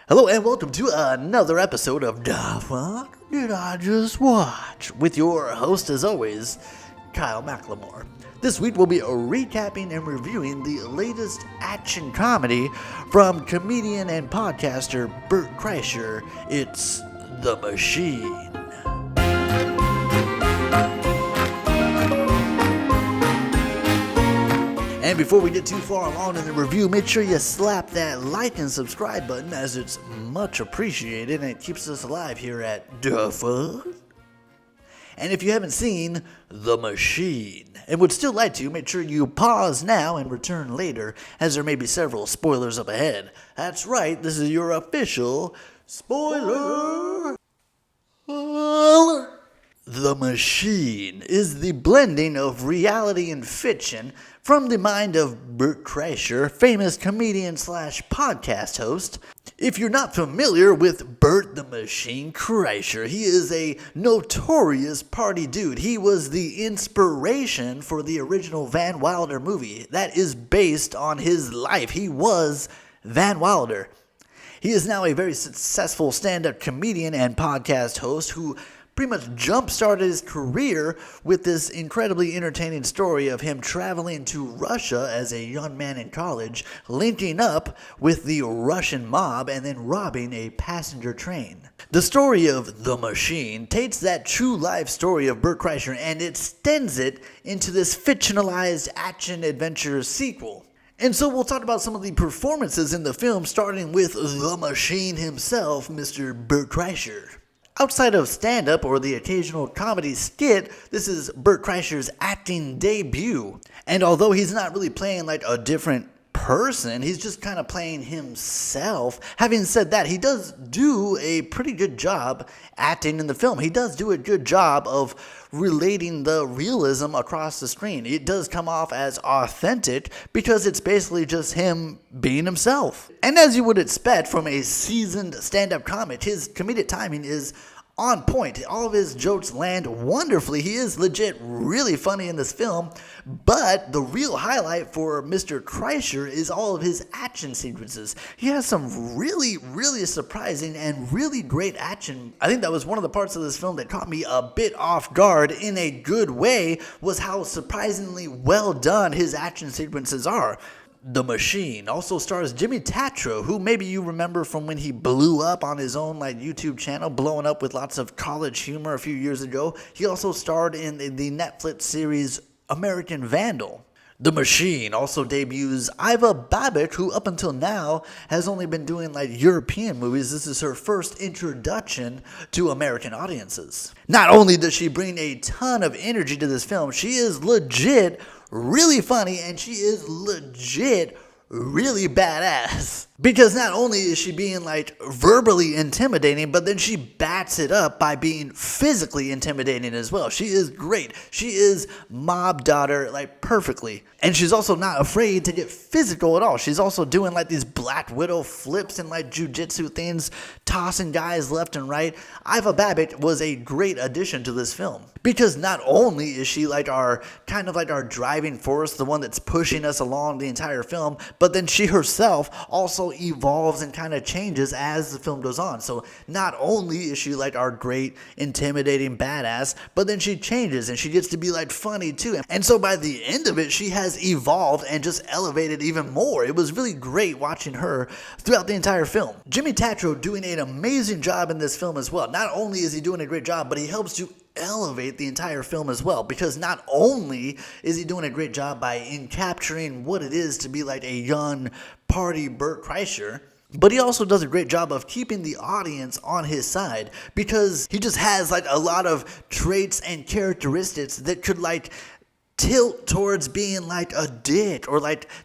Hello and welcome to another episode of The Fuck Did I Just Watch? With your host, as always, Kyle McLemore. This week we'll be recapping and reviewing the latest action comedy from comedian and podcaster Bert Kreischer. It's The Machine. And before we get too far along in the review, make sure you slap that like and subscribe button, as it's much appreciated and it keeps us alive here at The Fuck. And if you haven't seen The Machine and would still like to, make sure you pause now and return later, as there may be several spoilers up ahead. That's right, this is your official spoiler alert. The Machine is the blending of reality and fiction from the mind of Bert Kreischer, famous comedian slash podcast host. If you're not familiar with Bert the Machine Kreischer, he is a notorious party dude. He was the inspiration for the original Van Wilder movie that is based on his life. He was Van Wilder. He is now a very successful stand-up comedian and podcast host who pretty much jump-started his career with this incredibly entertaining story of him traveling to Russia as a young man in college, linking up with the Russian mob and then robbing a passenger train. The story of The Machine takes that true life story of Bert Kreischer and extends it into this fictionalized action-adventure sequel. And so we'll talk about some of the performances in the film, starting with The Machine himself, Mr. Bert Kreischer. Outside of stand-up or the occasional comedy skit, this is Bert Kreischer's acting debut. And although he's not really playing like a different person, he's just kind of playing himself. Having said that, he does do a pretty good job acting in the film. He does do a good job of relating the realism across the screen. It does come off as authentic because it's basically just him being himself. And as you would expect from a seasoned stand-up comic, his comedic timing is on point. All of his jokes land wonderfully. He is legit really funny in this film, but the real highlight for Mr. Kreischer is all of his action sequences. He has some really surprising and really great action. I think that was one of the parts of this film that caught me a bit off guard in a good way, was how surprisingly well done his action sequences are. The Machine also stars Jimmy Tatro, who maybe you remember from when he blew up on his own YouTube channel, blowing up with lots of college humor a few years ago. He also starred in the Netflix series American Vandal. The Machine also debuts Iva Babic, who up until now has only been doing European movies. This is her first introduction to American audiences. Not only does she bring a ton of energy to this film, she is legit really funny, and she is legit really badass. Because not only is she being verbally intimidating, but then she backs it up by being physically intimidating as well. She is great. She is mob daughter perfectly. And she's also not afraid to get physical at all. She's also doing these Black Widow flips and jujitsu things, tossing guys left and right. Iva Babic was a great addition to this film. Because not only is she our driving force, the one that's pushing us along the entire film, but then she herself also evolves and kind of changes as the film goes on. So not only is she our great intimidating badass, but then she changes and she gets to be funny too. And so by the end of it, she has evolved and just elevated even more. It was really great watching her throughout the entire film. Jimmy Tatro doing an amazing job in this film as well. Not only is he doing a great job, but he helps to elevate the entire film as well, because not only is he doing a great job by capturing what it is to be a young party Bert Kreischer, but he also does a great job of keeping the audience on his side, because he just has a lot of traits and characteristics that could tilt towards being a dick, or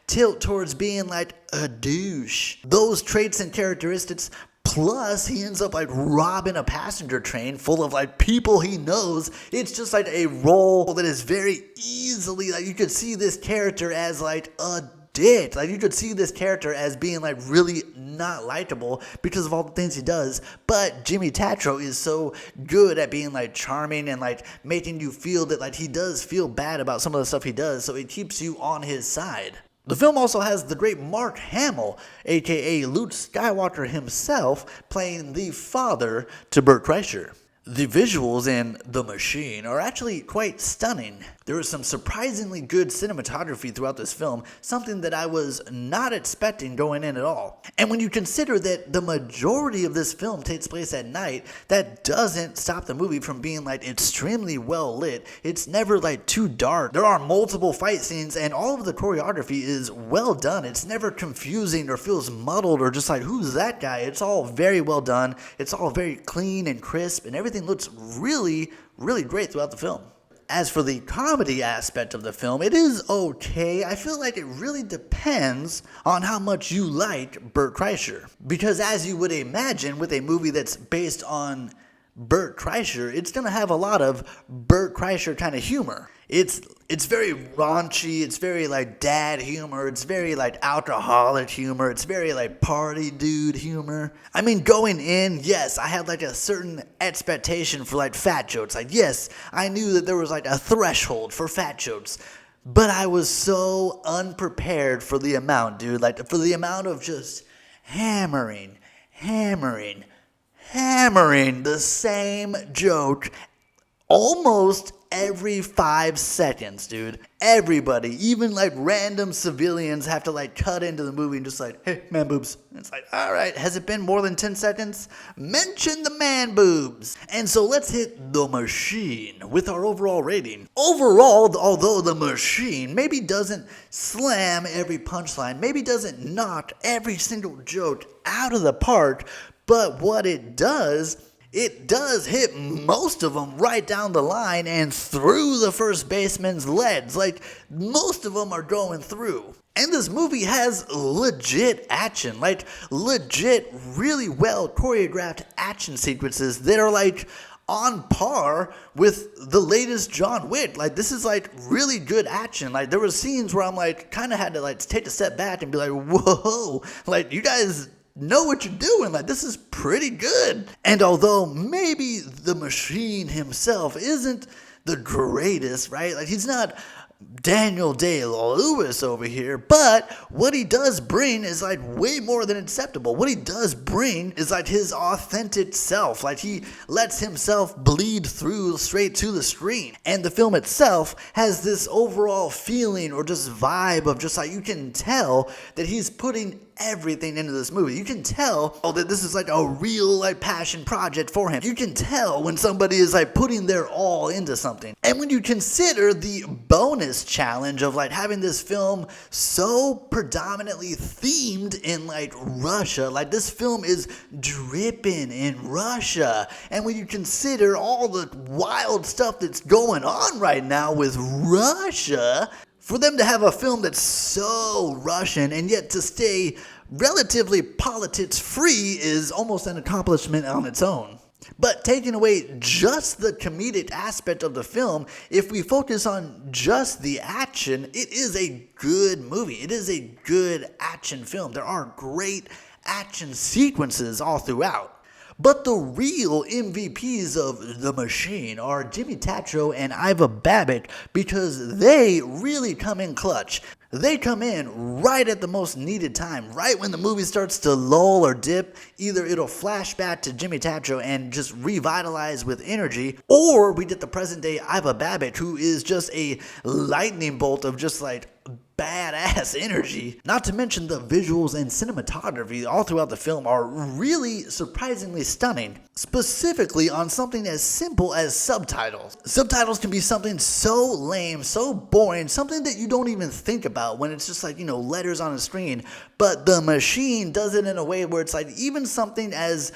tilt towards being a douche. Those traits and characteristics, plus he ends up robbing a passenger train full of people he knows. It's just a role that is very easily you could see this character as a dick. You could see this character as being really not likable because of all the things he does. But Jimmy Tatro is so good at being charming and making you feel that he does feel bad about some of the stuff he does, so it keeps you on his side. The film also has the great Mark Hamill, aka Luke Skywalker himself, playing the father to Bert Kreischer. The visuals in The Machine are actually quite stunning. There is some surprisingly good cinematography throughout this film, something that I was not expecting going in at all. And when you consider that the majority of this film takes place at night, that doesn't stop the movie from being like extremely well lit. It's never like too dark. There are multiple fight scenes and all of the choreography is well done. It's never confusing or feels muddled or just like, who's that guy? It's all very well done. It's all very clean and crisp and everything looks really, really great throughout the film. As for the comedy aspect of the film, it is okay. I feel like it really depends on how much you like Bert Kreischer. Because as you would imagine with a movie that's based on Bert Kreischer, it's going to have a lot of Bert Kreischer kind of humor. It's very raunchy, it's very like dad humor, it's very like alcoholic humor, it's very like party dude humor. I mean, going in, yes, I had like a certain expectation for like fat jokes. Like, yes, I knew that there was like a threshold for fat jokes. But I was so unprepared for the amount, dude. Like, for the amount of just hammering the same joke almost every 5 seconds, dude. Everybody, even like random civilians, have to like cut into the movie and just like, hey, man boobs. And it's like, all right, has it been more than 10 seconds? Mention the man boobs. And so let's hit The Machine with our overall rating. Overall, although The Machine maybe doesn't slam every punchline, maybe doesn't knock every single joke out of the park, but what it does hit most of them right down the line and through the first baseman's legs. Like, most of them are going through. And this movie has legit action, like legit, really well choreographed action sequences that are like on par with the latest John Wick. Like, this is like really good action. Like, there were scenes where I'm like, kind of had to like take a step back and be like, whoa, like, you guys know what you're doing. Like, this is pretty good. And although maybe The Machine himself isn't the greatest, right? Like, he's not Daniel Day-Lewis over here, but what he does bring is like way more than acceptable. What he does bring is like his authentic self. Like, he lets himself bleed through straight to the screen. And the film itself has this overall feeling or just vibe of just like, you can tell that he's putting everything into this movie. You can tell that this is like a real like passion project for him. You can tell when somebody is like putting their all into something. And when you consider the bonus challenge of like having this film so predominantly themed in like Russia, like this film is dripping in Russia. And when you consider all the wild stuff that's going on right now with Russia, for them to have a film that's so Russian and yet to stay relatively politics free is almost an accomplishment on its own. But taking away just the comedic aspect of the film, if we focus on just the action, it is a good movie. It is a good action film. There are great action sequences all throughout. But the real MVPs of The Machine are Jimmy Tatro and Iva Babic, because they really come in clutch. They come in right at the most needed time, right when the movie starts to lull or dip. Either it'll flash back to Jimmy Tatro and just revitalize with energy, or we get the present day Iva Babic, who is just a lightning bolt of just like badass energy. Not to mention the visuals and cinematography all throughout the film are really surprisingly stunning, specifically on something as simple as subtitles. Subtitles can be something so lame, so boring, something that you don't even think about when it's just like, you know, letters on a screen. But The Machine does it in a way where it's like even something as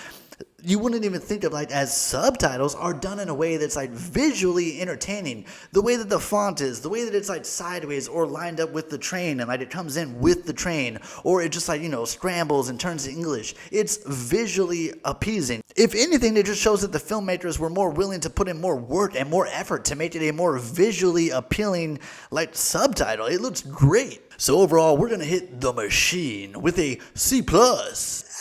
you wouldn't even think of like as subtitles are done in a way that's like visually entertaining. The way that the font is, the way that it's like sideways or lined up with the train and like it comes in with the train, or it just like, you know, scrambles and turns to English. It's visually appeasing. If anything, it just shows that the filmmakers were more willing to put in more work and more effort to make it a more visually appealing, like, subtitle. It looks great. So overall, we're gonna hit The Machine with a C+.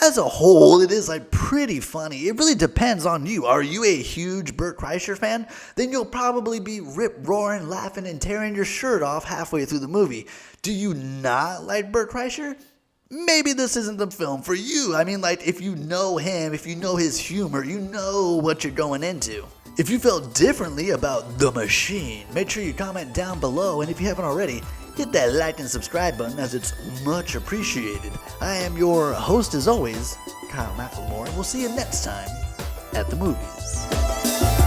As a whole, it is like pretty funny. It really depends on you. Are you a huge Bert Kreischer fan? Then you'll probably be rip-roaring, laughing, and tearing your shirt off halfway through the movie. Do you not like Bert Kreischer? Maybe this isn't the film for you. I mean, like, if you know him, if you know his humor, you know what you're going into. If you felt differently about The Machine, make sure you comment down below, and if you haven't already, hit that like and subscribe button, as it's much appreciated. I am your host as always, Kyle McLemore, and we'll see you next time at the movies.